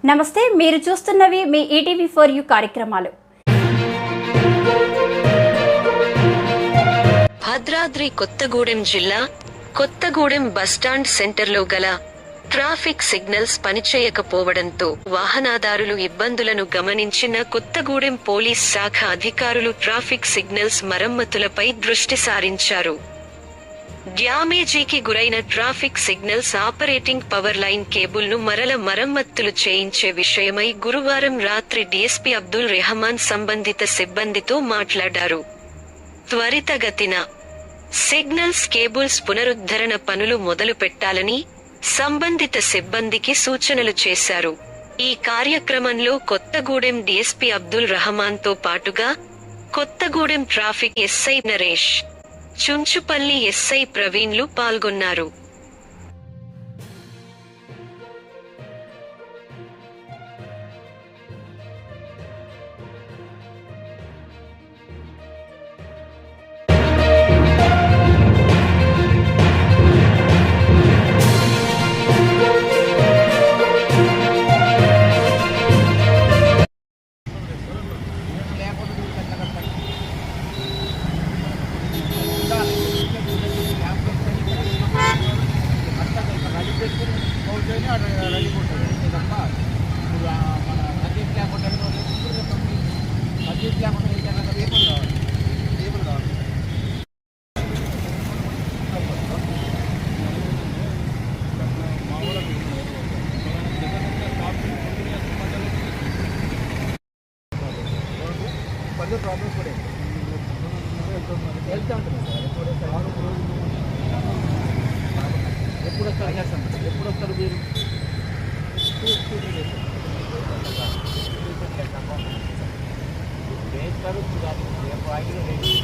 నమస్తే, మీరు చూస్తున్నవి మీ ఈటీవీ4U కార్యక్రమాలు. భద్రాద్రి కొత్తగూడెం జిల్లా కొత్తగూడెం బస్టాండ్ సెంటర్లో గల ట్రాఫిక్ సిగ్నల్స్ పనిచేయకపోవడంతో వాహనదారులు ఇబ్బందులను గమనించిన కొత్తగూడెం పోలీస్ శాఖ అధికారులు ట్రాఫిక్ సిగ్నల్స్ మరమ్మతులపై దృష్టి సారించారు. డ్యామేజీకి గురైన traffic signals operating power line cable ను మరమ్మతులు చేయించే విషయమై గురువారం రాత్రి డీఎస్పీ అబ్దుల్ రెహమాన్ సంబంధిత సిబ్బందితో మాట్లాడారు. త్వరితగతిన సిగ్నల్స్ కేబుల్స్ పునరుద్ధరణ పనులు మొదలు పెట్టాలని సంబంధిత సిబ్బందికి సూచనలు చేశారు. ఈ కార్యక్రమంలో కొత్తగూడెం డీఎస్పీ అబ్దుల్ రెహమాన్ తో పాటుగా Kothagudem traffic SI Naresh, Chunchupalli SI ప్రవీణ్లు పాల్గొన్నారు. ప్రాబ్లమ్స్ కూడా వెళ్తూ ఉంటుంది సార్. ఎప్పుడు వస్తారు మీరు? వేస్తారు రేపు